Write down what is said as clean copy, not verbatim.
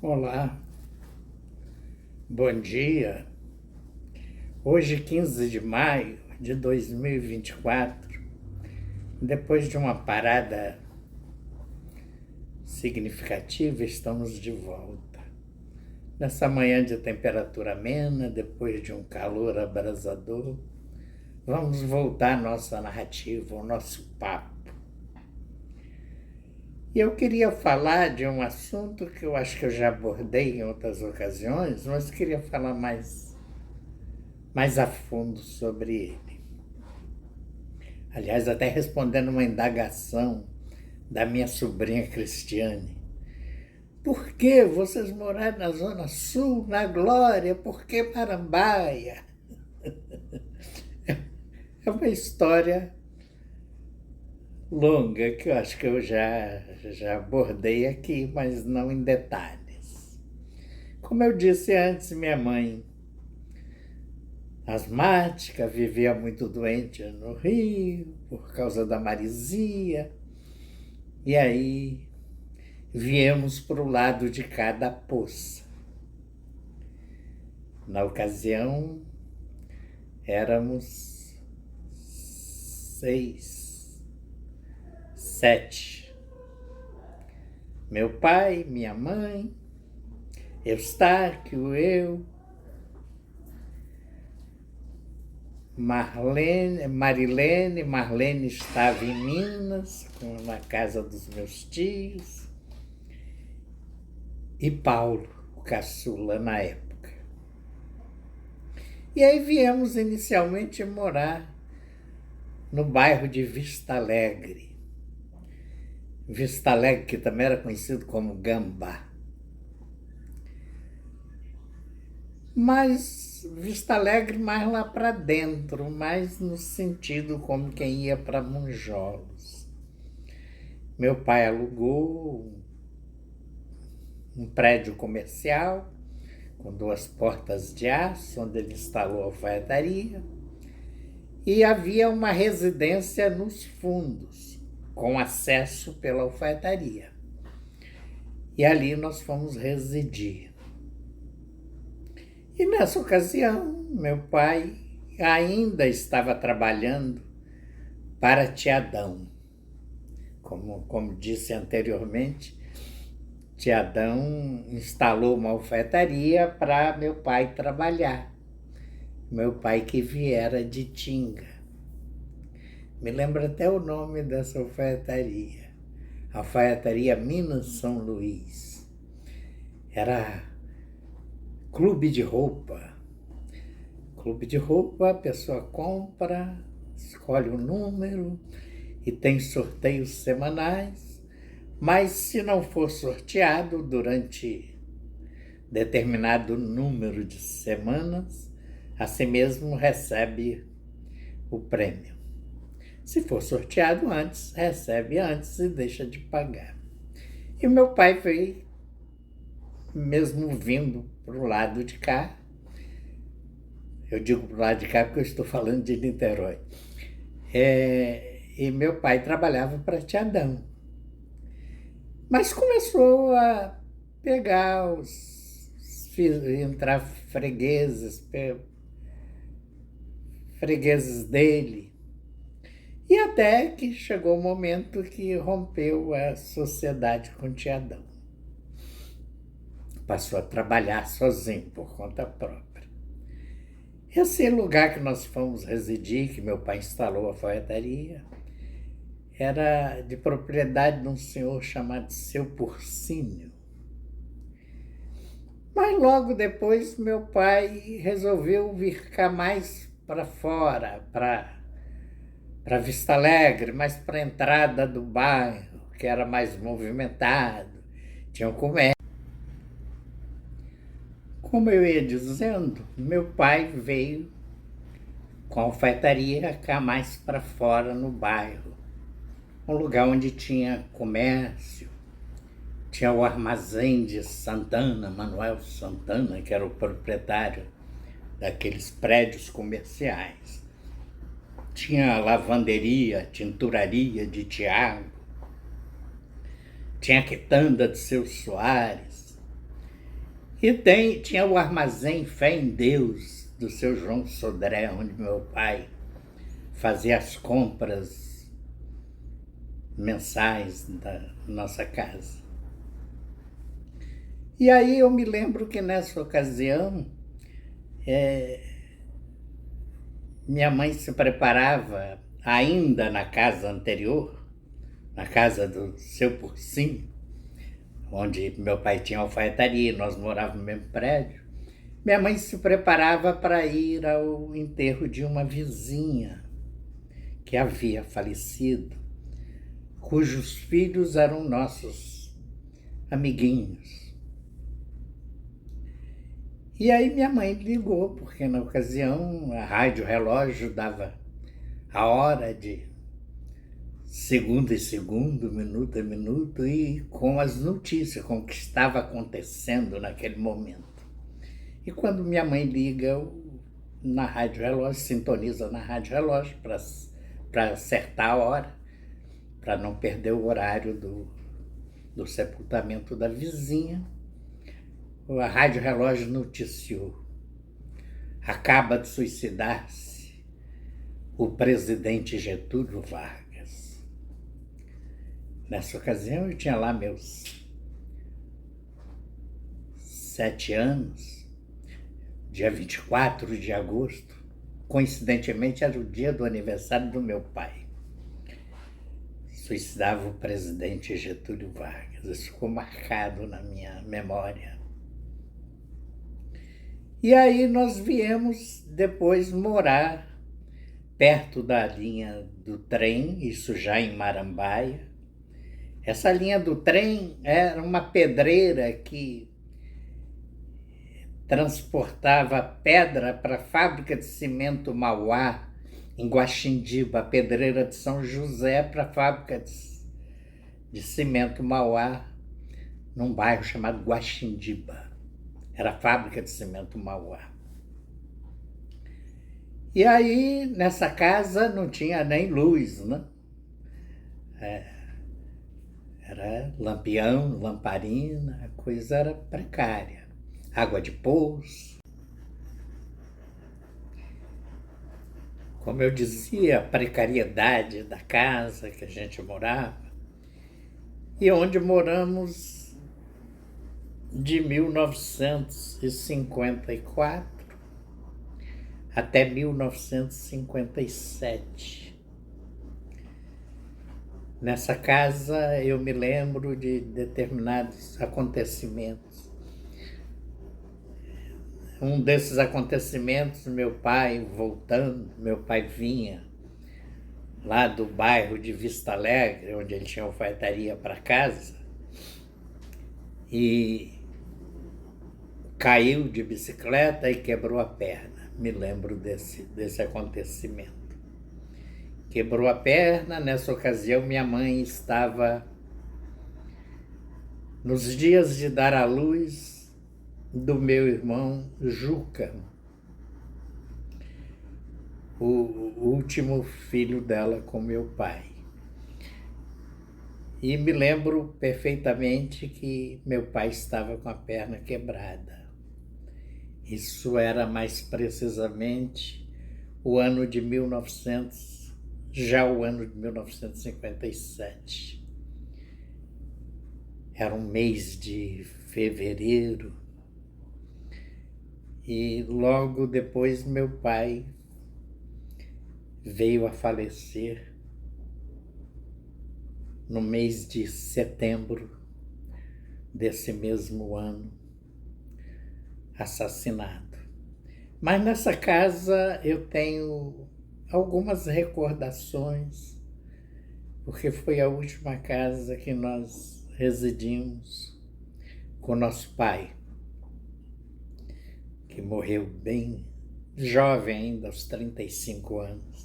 Olá, bom dia. Hoje, 15 de maio de 2024, depois de uma parada significativa, estamos de volta. Nessa manhã de temperatura amena, depois de um calor abrasador, vamos voltar à nossa narrativa, ao nosso papo. E eu queria falar de um assunto que eu acho que eu já abordei em outras ocasiões, mas queria falar mais a fundo sobre ele. Aliás, até respondendo uma indagação da minha sobrinha Cristiane. Por que vocês moraram na Zona Sul, na Glória? Por que Marambaia? É uma história longa que eu acho que eu já abordei aqui, mas não em detalhes. Como eu disse antes, minha mãe asmática, vivia muito doente no Rio, por causa da marisia. E aí viemos para o lado de cá da poça. Na ocasião, éramos 6, 7. Meu pai, minha mãe, Eustáquio, eu, Marlene estava em Minas, na casa dos meus tios, e Paulo, o caçula na época. E aí viemos inicialmente morar no bairro de Vista Alegre. Vista Alegre, que também era conhecido como Gambá. Mas Vista Alegre mais lá para dentro, mais no sentido como quem ia para Monjolos. Meu pai alugou um prédio comercial com 2 portas de aço, onde ele instalou a alfaiataria, e havia uma residência nos fundos, com acesso pela alfaiataria. E ali nós fomos residir. E nessa ocasião, meu pai ainda estava trabalhando para Tiadão. Como disse anteriormente, Tiadão instalou uma alfaiataria para meu pai trabalhar. Meu pai que viera de Tinga. Me lembro até o nome dessa alfaiataria. Alfaiataria Minas São Luís. Era clube de roupa. Clube de roupa, a pessoa compra, escolhe um número e tem sorteios semanais. Mas se não for sorteado durante determinado número de semanas, assim mesmo recebe o prêmio. Se for sorteado antes, recebe antes e deixa de pagar. E meu pai veio, mesmo vindo para o lado de cá, eu digo para o lado de cá porque eu estou falando de Niterói, e meu pai trabalhava para Tiadão. Mas começou a pegar entrar fregueses dele. E até que chegou o momento que rompeu a sociedade com Tiadão. Passou a trabalhar sozinho, por conta própria. Esse lugar que nós fomos residir, que meu pai instalou a alfaiataria, era de propriedade de um senhor chamado Seu Porcínio. Mas logo depois meu pai resolveu vir cá mais para fora, para Vista Alegre, mais para a entrada do bairro, que era mais movimentado, tinha um comércio. Como eu ia dizendo, meu pai veio com a alfaiataria cá mais para fora no bairro, um lugar onde tinha comércio, tinha o armazém de Santana, Manuel Santana, que era o proprietário daqueles prédios comerciais. Tinha a lavanderia, tinturaria de Tiago, tinha a quitanda de Seu Soares, E tinha o armazém Fé em Deus, do seu João Sodré, onde meu pai fazia as compras mensais da nossa casa. E aí eu me lembro que nessa ocasião, minha mãe se preparava, ainda na casa anterior, na casa do seu Porcinho, onde meu pai tinha alfaiataria, nós morávamos no mesmo prédio. Minha mãe se preparava para ir ao enterro de uma vizinha que havia falecido, cujos filhos eram nossos amiguinhos. E aí minha mãe ligou, porque na ocasião a rádio relógio dava a hora de segundo em segundo, minuto a minuto, e com as notícias, com o que estava acontecendo naquele momento. E quando minha mãe liga na rádio relógio, sintoniza na rádio relógio para acertar a hora, para não perder o horário do sepultamento da vizinha, a rádio relógio noticiou: acaba de suicidar-se o presidente Getúlio Vargas. Nessa ocasião eu tinha lá meus 7 anos, dia 24 de agosto, coincidentemente era o dia do aniversário do meu pai. Suicidava o presidente Getúlio Vargas. Isso ficou marcado na minha memória. E aí nós viemos depois morar perto da linha do trem, isso já em Marambaia. Essa linha do trem era uma pedreira que transportava pedra para a fábrica de cimento Mauá, em Guaxindiba, a pedreira de São José para a fábrica de cimento Mauá, num bairro chamado Guaxindiba. Era a fábrica de cimento Mauá. E aí, nessa casa, não tinha nem luz, né? Era lampião, lamparina, a coisa era precária. Água de poço. Como eu dizia, a precariedade da casa que a gente morava, e onde moramos de 1954 até 1957. Nessa casa eu me lembro de determinados acontecimentos. Um desses acontecimentos, meu pai voltando, meu pai vinha lá do bairro de Vista Alegre, onde ele tinha alfaiataria, para casa, e caiu de bicicleta e quebrou a perna. Me lembro desse acontecimento. Quebrou a perna. Nessa ocasião minha mãe estava nos dias de dar à luz do meu irmão Juca, o último filho dela com meu pai. E me lembro perfeitamente que meu pai estava com a perna quebrada. Isso era mais precisamente o ano de 1957. Era um mês de fevereiro. E logo depois meu pai veio a falecer no mês de setembro desse mesmo ano, assassinado. Mas nessa casa eu tenho algumas recordações, porque foi a última casa que nós residimos com nosso pai, que morreu bem jovem ainda, aos 35 anos.